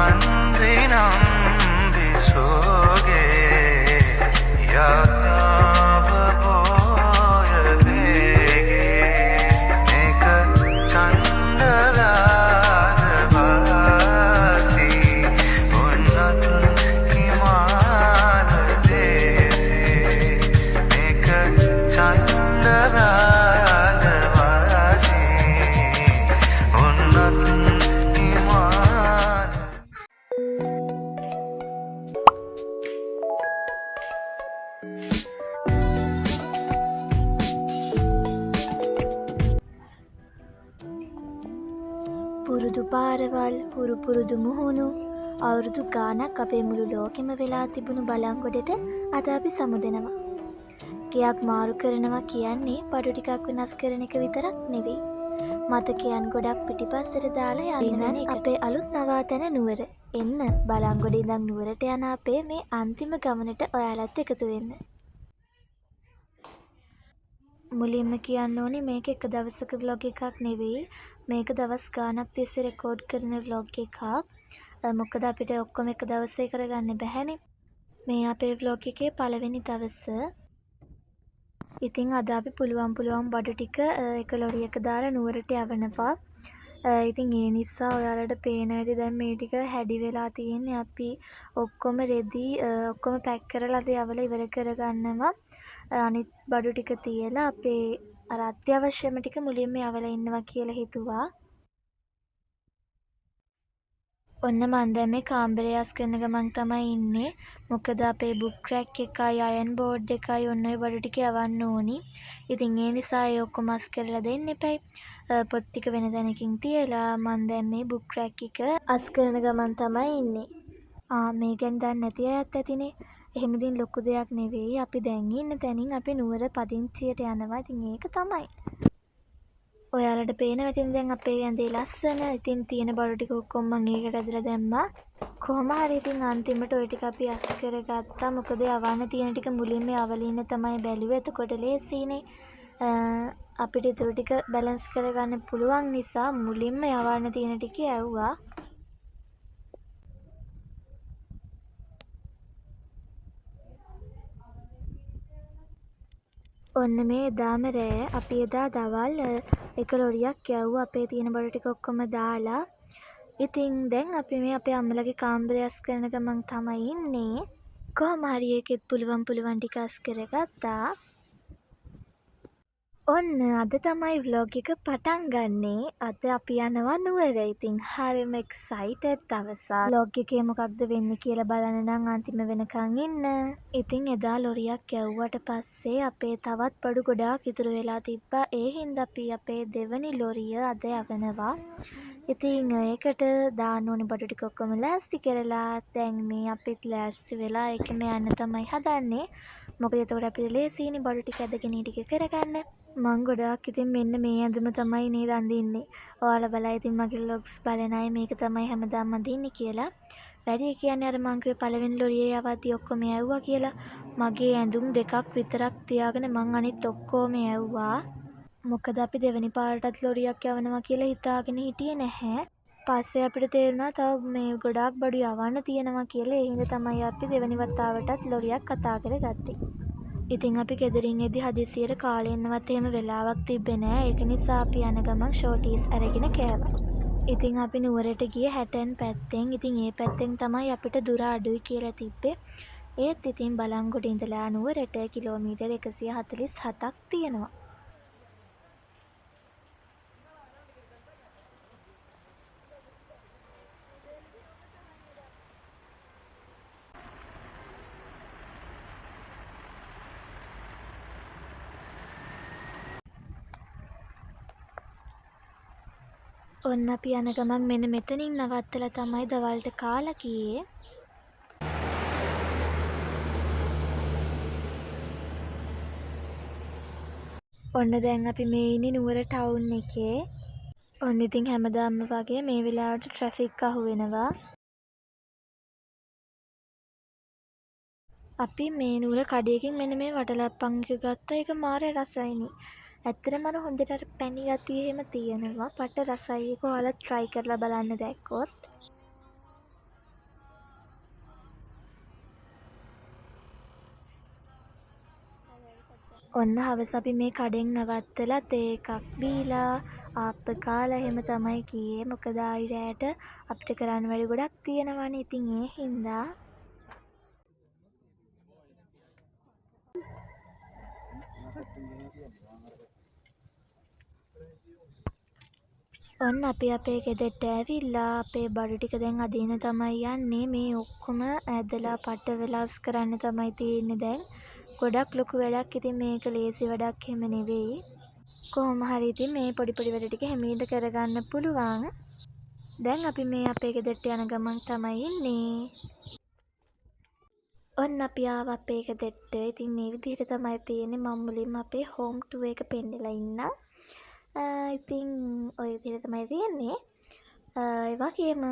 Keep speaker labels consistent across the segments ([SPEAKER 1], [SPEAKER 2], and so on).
[SPEAKER 1] මන්දිනම් විසෝගේ යාව බෝය වේගේ මේක චන්දරාගවාසී උන්නත් හිමාල දේසේ මේක චන්දරාගවාසී උන්නත් හිමාල.
[SPEAKER 2] පුරුදු පාරවල් පුරු පුරුදු මුහුණු අවුරුදු ගානක් අපේ මුළු ලෝකෙම වෙලා තිබුණු බලංගොඩට අද අපි සමුදෙනවා. ගෙයක් මාරු කරනවා කියන්නේ බඩු ටිකක් වෙනස් කරන එක විතරක් නෙවෙයි. මතකයන් ගොඩක් පිටිපස්සට දාලා යන්න අපේ අලුත් නවාතැන නුවර. එන්න බලංගොඩ ඉඳන් නුවරට යන අපේ මේ අන්තිම ගමනට ඔයාලත් එකතු වෙන්න. මුලින්ම කියන්න ඕනි මේක එක දවසක vlog එකක් නෙවෙයි. මේක දවස් ගානක් තිස්සේ රෙකෝඩ් කරන vlog එකක්. මොකද අපිට ඔක්කොම එක දවසේ කරගන්න බැහැනේ. මේ අපේ vlog එකේ පළවෙනි දවස. ඉතින් අද අපි පුළුවන් බඩු ටික එක ලොරියක දාලා නුවරට යවනවා. ඉතින් ඒ නිසා ඔයාලට පේන ඇති දැන් මේ ටික හැඩි වෙලා තියෙන්නේ. අපි ඔක්කොම රෙදි ඔක්කොම පැක් කරලා යවලා ඉවර කරගන්නවා. අනිත් බඩු ටික තියලා අපේ අර අත්‍යවශ්‍යම ටික මුලින්ම යවලා ඉන්නවා කියලා හිතුවා. ඔන්න මන් දැන් මේ කාමරය අස් කරන ගමන් තමයි ඉන්නේ. මොකද අපේ බුක් රැක් එකයි අයන් බෝඩ් එකයි ඔන්න ඔය බඩු ටික යවන්න ඕනි. ඉතින් ඒ නිසා ඒ ඔක්කොම අස් කරලා දෙන්න එපයි. පොත් ටික වෙන තැනකින් තියලා මන් දැන් මේ බුක් රැක් එක අස් කරන ගමන් තමයි ඉන්නේ. මේ ගැන දන්නේ නැති අයත් ඇතිනේ. එහෙම ඉතින් ලොකු දෙයක් නෙවෙයි. අපි දැන් ඉන්න තැනින් අපි නුවර පදිංචියට යනවා. ඉතින් ඒක තමයි. ඔයාලට පේනවා ඉතින් දැන් අපේ ඇඳේ ලස්සන. ඉතින් තියෙන බඩු ටික ඔක්කොම මම ඒකට ඇදලා දැම්මා. කොහොම හරි ඉතින් අන්තිමට ওই ටික අපි අස් කරගත්තා. මොකද යවන්න තියෙන ටික මුලින්ම යවලින්න තමයි බැලුවේ. එතකොට ලේසියිනේ. අපිට ඒ ටික බැලන්ස් කරගන්න පුළුවන් නිසා මුලින්ම යවන්න තියෙන ටික ඇව්වා. ඔන්න මේ එදාම රෑ අපි එදා දවල් එක ලොරියක් යවුවා අපේ තියෙන බඩු ටික ඔක්කොම දාලා. ඉතින් දැන් අපි මේ අපේ අම්මලගේ කාමරය අස් කරන ගමන් තමයි ඉන්නේ. කොහොම හරි ඒකෙත් පුළුවන් ටික අස් කරගත්තා. ඔන්න අද තමයි vlog එක පටන් ගන්නේ. අද අපි යනවා නුවර. ඉතින් හරිම එක්සයිටඩ් දවසක්. vlog එකේ මොකක්ද වෙන්නේ කියලා බලන්න නම් අන්තිම වෙනකන් ඉන්න. ඉතින් එදා ලොරියක් යවුවට පස්සේ අපේ තවත් බඩු ගොඩාක් ඉතුරු වෙලා තිබ්බා. ඒ හින්දා අපි අපේ දෙවනි ලොරිය අද යවනවා. ඉතින් ඒකට දාන්න ඕනේ බඩු ටික ඔක්කොම ලෑස්ති කරලා දැන් මේ අපිත් ලෑස්ති වෙලා ඒකෙම යන්න තමයි හදන්නේ. මොකද එතකොට අපිට ලේසියිනේ බඩු ටික ඇදගෙන ටික කරගන්න. මං ගොඩාක් ඉතින් මෙන්න මේ ඇඳුම තමයි නේද අඳින්නේ. ඔයාලා බලලා ඉතින් මගේ vlogs බලන අය මේක තමයි හැමදාම අඳින්නේ කියලා. වැඩි කියන්නේ අර මං කිව්වේ පළවෙනි ලොරියේ යවද්දි ඔක්කොම ඇව්වා කියලා. මගේ ඇඳුම් දෙකක් විතරක් තියාගෙන මං අනිත් ඔක්කොම ඇව්වා. මොකද අපි දෙවෙනි පාරටත් ලොරියක් යවනවා කියලා හිතාගෙන හිටියේ නැහැ. පස්සේ අපිට තේරුණා තව මේ ගොඩාක් බඩු යවන්න තියෙනවා කියලා. ඒ හින්දා තමයි අපි දෙවෙනි වතාවටත් ලොරියක් කතා කරගත්තේ. ඉතින් අපි ගෙදරින් එද්දි හදිසියට කාලෙන්නවත් එහෙම වෙලාවක් තිබ්බේ නෑ. ඒක නිසා අපි යන ගමන් ෂෝටීස් අරගෙන කෑවා. ඉතින් අපි නුවරට ගියේ හැටන් පැත්තෙන්. ඉතින් ඒ පැත්තෙන් තමයි අපිට දුර අඩුයි කියලා තිබ්බේ. ඒත් ඉතින් බලංගොඩ ඉඳලා නුවරට කිලෝමීටර් 147ක් තියෙනවා. ඔන්න අපි යන ගමන් මෙන්න මෙතනින් නවත්තලා තමයි දවල්ට කාලා ගියේ. ඔන්න දැන් අපි මේ ඉන්නේ නුවර ටවුන් එකේ. ඔන්න ඉතින් හැමදාම වගේ මේ වෙලාවට ට්‍රැෆික් අහු වෙනවා. අපි මේ නුවර කඩේකින් මෙන්න මේ වටලප්පන් එක ගත්තා. ඒක මාර රසයිනේ. ඇත්තටම අර හොඳට අර පැණි ගතිය එහෙම තියෙනවා. පට රසයි. ඒක ඔයාලා try කරලා බලන්න දැක්කොත්. ඔන්න හවස අපි මේ කඩෙන් නවත්තලා තේ එකක් බීලා ආප්ප කාලා එහෙම තමයි ගියේ. මොකද ආයි රෑට අපිට කරන්න වැඩි ගොඩක් තියෙනවනේ. ඉතින් ඒ හින්දා ඔන්න අපි අපේ ගෙදරට ඇවිල්ලා අපේ බඩු ටික දැන් අදින්න තමයි යන්නේ. මේ ඔක්කොම ඇදලා පට වෙලාස් කරන්න තමයි තියෙන්නේ දැන්. ගොඩක් ලොකු වැඩක්. ඉතින් මේක ලේසි වැඩක් එහෙම නෙවෙයි. කොහොම හරි ඉතින් මේ පොඩි පොඩි වැඩ ටික හැමීට කරගන්න පුළුවන්. දැන් අපි මේ අපේ ගෙදරට යන ගමන් තමයි ඉන්නේ. ඔන්න අපි ආවා අපේ ගෙදරට. ඉතින් මේ විදිහට තමයි තියෙන්නේ. මම මුලින්ම අපේ හෝම් ටුවර් එක පෙන්නලා ඉන්නම්. ඉතින් ඔය විදිහට තමයි තියෙන්නේ. ඒ වගේම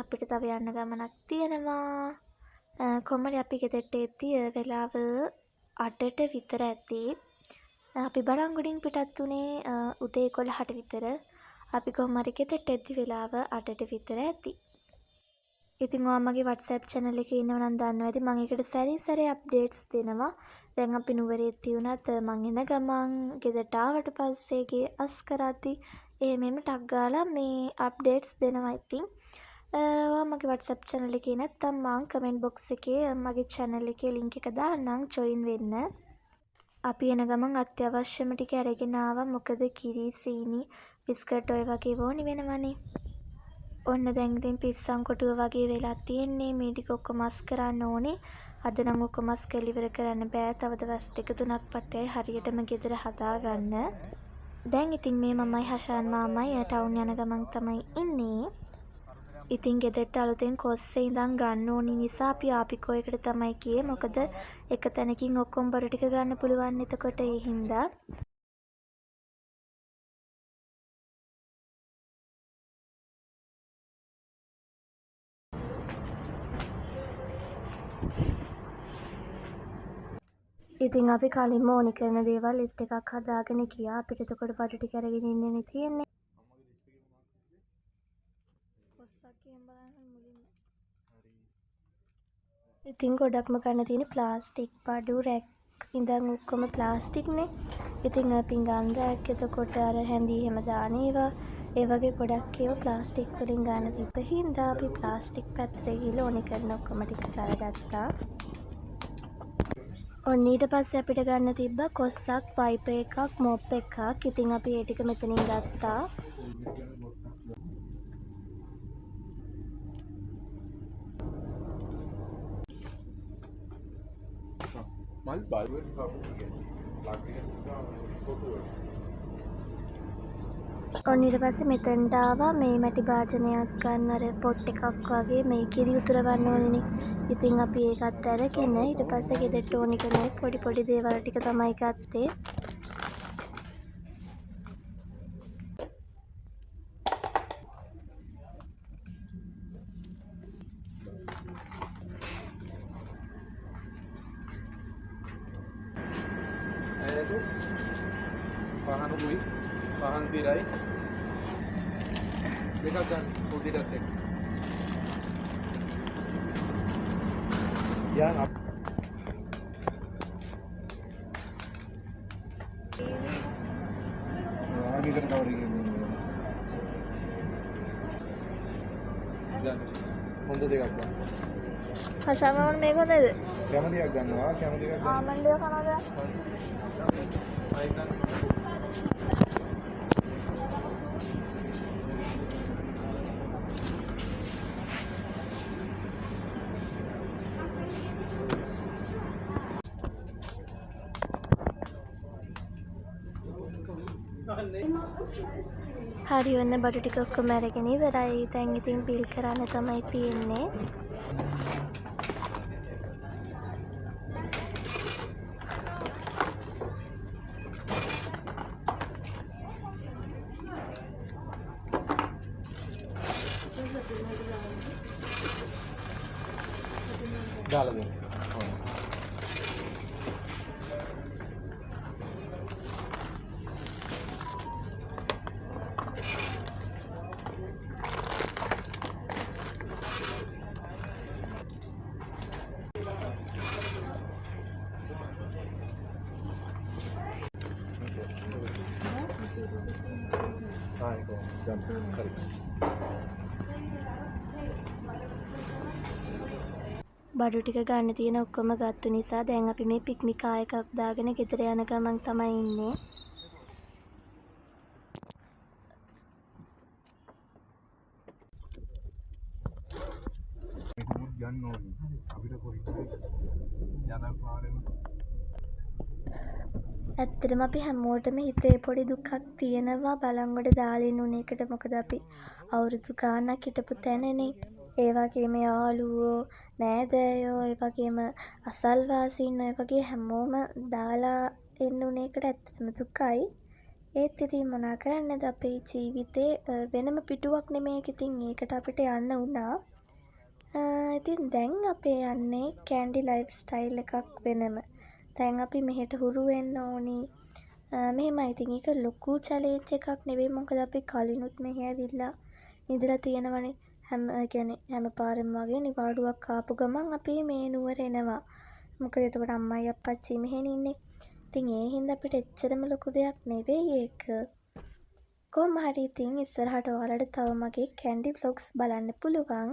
[SPEAKER 2] අපිට තව යන්න ගමනක් තියෙනවා. කොහමද අපි ගෙදරට එද්දී වෙලාව 8ට විතර ඇති. අපි බලංගොඩින් පිටත් වුණේ උදේ 11ට විතර. අපි කොහොම හරි ගෙදරට එද්දී වෙලාව 8ට විතර ඇති. ඉතින් ඔයා මගේ WhatsApp channel එකේ ඉන්නව නම් දන්නවා ඇති මම ඒකට සැරින් සැරේ අප්ඩේට්ස් දෙනවා. දැන් අපි නුවරේදී වුණත් මං එන ගමන් ගෙදරට ආවට පස්සේ ගේ අස් කරද්දි එහෙම ටක් ගාලා මේ අප්ඩේට්ස් දෙනවා. ඉතින් ඔයා මගේ WhatsApp channel එකේ නැත්නම් මං comment box එකේ මගේ channel එකේ link එක දාන්නම් join වෙන්න. අපි එන ගමන් අත්‍යවශ්‍යම ටික අරගෙන ආවා. මොකද කිරි සීනි බිස්කට් ඔය වගේ ඕනි වෙනවනේ. ඔන්න දැන් ඉතින් පිස්සන් කොටුව වගේ වෙලා තියෙන්නේ. මේ ටික ඔක්කොම අස් කරන්න ඕනේ. අද නම් ඔක්කොම අස් කරලා ඉවර කරන්න බෑ. තව දවස් 2-3ක් පස්සේ හරියටම ගෙදර හදාගන්න. දැන් ඉතින් මේ මමයි හෂාන් මාමයි ටවුන් යන ගමන් තමයි ඉන්නේ. ඉතින් ගෙදරට අලුතෙන් කොස්සේ ඉඳන් ගන්න ඕනි නිසා අපි ආපිකෝ එකට තමයි ගියේ. මොකද එක තැනකින් ඔක්කොම බර ටික ගන්න පුළුවන්. එතකොට ඒ හින්දා ඉතින් අපි කලින්ම ඕනි කරන දේවල් ලිස්ට් එකක් හදාගෙන ගියා. අපිට එතකොට බඩු ටික අරගෙන ඉන්නනේ තියෙන්නේ. ඉතින් ගොඩක්ම ගන්න තියෙන ප්ලාස්ටික් බඩු රැක් ඉඳන් ඔක්කොම ප්ලාස්ටික්නේ. ඉතින් පිඟාන රැක් එතකොට අර හැඳි එහෙම දාන ඒවා ඒ වගේ ගොඩක් ඒවා ප්ලාස්ටික් වලින් ගන්න තිබ්බ හින්දා අපි ප්ලාස්ටික් පැත්තට ගිහලා ඕනි කරන ඔක්කොම ටික කරගත්තා. ඔන්න ඊට පස්සේ අපිට ගන්න තිබ්බ කොස්සක්, පයිප් එකක්, මොප් එකක්. ඉතින් අපි ඒ ටික මෙතනින් ගත්තා.
[SPEAKER 3] මල් බලුවෙන් ප්ලාස්ටික්
[SPEAKER 2] ඔන්න ඊට පස්සේ මෙතනට ආවා. මේ මැටි භාජනයක් ගන්න අර පොට් එකක් වගේ මේ කිරි උතුරවන්න ඕනේනේ. ඉතින් අපි ඒකත් අරගෙන ඊට පස්සේ ගෙදරට ඕනි කරන පොඩි පොඩි දේවල් ටික තමයි ගත්තේ.
[SPEAKER 3] පහන උයි පහන් දිරයි දෙකක් ගන්න පොඩිටත් එක්ක යා ආගිකට කවර ගියේ දැන් හොඳ දෙකක් ගන්න.
[SPEAKER 2] හෂාමමන් මේක හොඳද?
[SPEAKER 3] කැමතියක් ගන්නවා කැමතියක් ගන්න.
[SPEAKER 2] ආමණ්ඩය කනවද?
[SPEAKER 3] අයි ගන්න.
[SPEAKER 2] හරි ඔන්න බඩු ටික ඔක්කොම අරගෙන ඉවරයි. දැන් ඉතින් බිල් කරන්න තමයි තියෙන්නේ.
[SPEAKER 3] දාලා දෙන්න. ගන්න. හරි.
[SPEAKER 2] බඩු ටික ගන්න තියෙන ඔක්කොම ගත්තු නිසා දැන් අපි මේ පික්නික් එකක් දාගෙන ගෙදර යන ගමන් තමයි ඉන්නේ.
[SPEAKER 3] මේක යන්න ඕනේ. අපිට කොයි යන පාරෙම
[SPEAKER 2] ඇත්තටම අපි හැමෝටම හිතේ පොඩි දුකක් තියෙනවා බලංගොඩ දාලින් උන එකට. මොකද අපි අවුරුදු ගාණක් හිටපු තැනනේ. ඒ වගේම යාළුවෝ නෑදෑයෝ ඒ වගේම අසල්වාසීන් ඔය වගේ හැමෝම දාලා එන්න උන එකට ඇත්තටම දුකයි. ඒත් ඉතින් මොනා කරන්නද අපේ ජීවිතේ වෙනම පිටුවක් නෙමේක. ඉතින් ඒකට අපිට යන්න වුණා. ඉතින් දැන් අපේ යන්නේ කැන්ඩි ලයිෆ් ස්ටයිල් එකක් වෙනම. දැන් අපි මෙහෙට හුරු වෙන්න ඕනි. මෙහෙමයි. ඉතින් ඒක ලොකු චැලෙන්ජ් එකක් නෙවෙයි. මොකද අපි කලිනුත් මෙහෙ ඇවිල්ලා ඉඳලා තියෙනවනේ. හැම පාරෙම වගේ නිවාඩුවක් ආපු ගමන් අපි මේ නුවර එනවා. මොකද එතකොට අම්මයි අප්පච්චි මෙහෙනේ ඉන්නේ. ඉතින් ඒ හින්දා අපිට එච්චරම ලොකු දෙයක් නෙවෙයි ඒක. කොහොම හරි ඉතින් ඉස්සරහට ඔයාලට තව මගේ කැන්ඩි vlogs බලන්න පුළුවන්.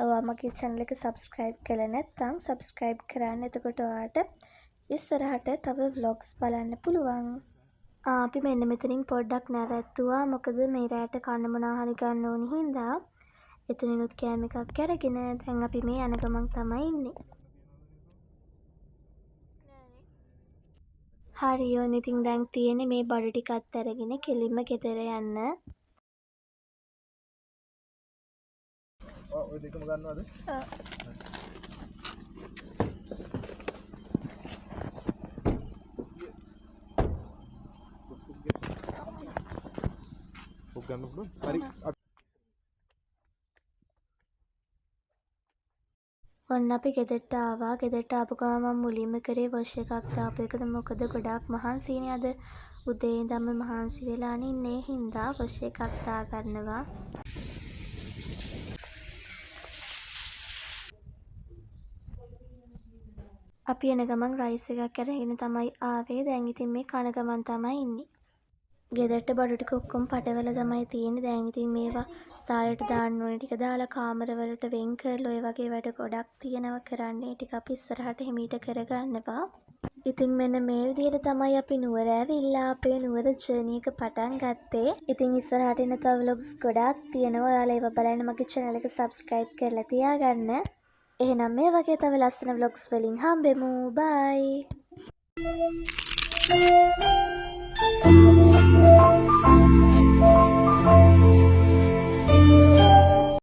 [SPEAKER 2] ඔයා මගේ channel එක subscribe කරලා නැත්නම් subscribe කරන්න. එතකොට ඔයාලට ඉස්සරහට තව vlogs බලන්න පුළුවන්. අපි මෙන්න මෙතනින් පොඩ්ඩක් නැවැත්තුවා. මොකද මේ රැට කන්න මොනවා හරි ගන්න ඕනි හින්දා. එතනිනුත් කෑම එකක් අරගෙන දැන් අපි මේ යන ගමන් තමයි ඉන්නේ. හරි ඕනේ. ඉතින් දැන් තියෙන්නේ මේ බඩු ටිකත් අරගෙන කෙලින්ම ගෙදර යන්න.
[SPEAKER 3] ඔය දෙකම ගන්නවද? ඔක් ගන්න පුළුවන්. හරි.
[SPEAKER 2] ඔන්න අපි ගෙදරට ආවා. ගෙදරට ආපු ගමන් මම මුලින්ම කරේ වොෂ් එකක් දාපු එකද. මොකද ගොඩාක් මහන්සිනේ අද උදේ ඉඳන්ම මහන්සි වෙලානේ ඉන්නේ. හින්දා වොෂ් එකක් දාගන්නවා. අපි එන ගමන් රයිස් එකක් අරගෙන තමයි ආවේ. දැන් ඉතින් මේ කන ගමන් තමයි ඉන්නේ. ගෙදරට බඩු ටික ඔක්කොම පටවල තමයි තියෙන්නේ. දැන් ඉතින් මේවා සාලට දාන්න ඕනේ ටික දාලා කාමරවලට වෙන් කරලා ඔය වගේ වැඩ ගොඩක් තියෙනවා කරන්න. ඒ ටික අපි ඉස්සරහට හිමීට කරගන්නවා. ඉතින් මෙන්න මේ විදිහට තමයි අපි නුවර ඇවිල්ලා අපේ නුවර ජර්නි එක පටන් ගත්තේ. ඉතින් ඉස්සරහට එන තව vlogs ගොඩාක් තියෙනවා. ඔයාලා ඒවා බලන්න මගේ channel එක subscribe කරලා තියාගන්න. එහෙනම් මේ වගේ තව ලස්සන vlogs වලින් හම්බෙමු. bye.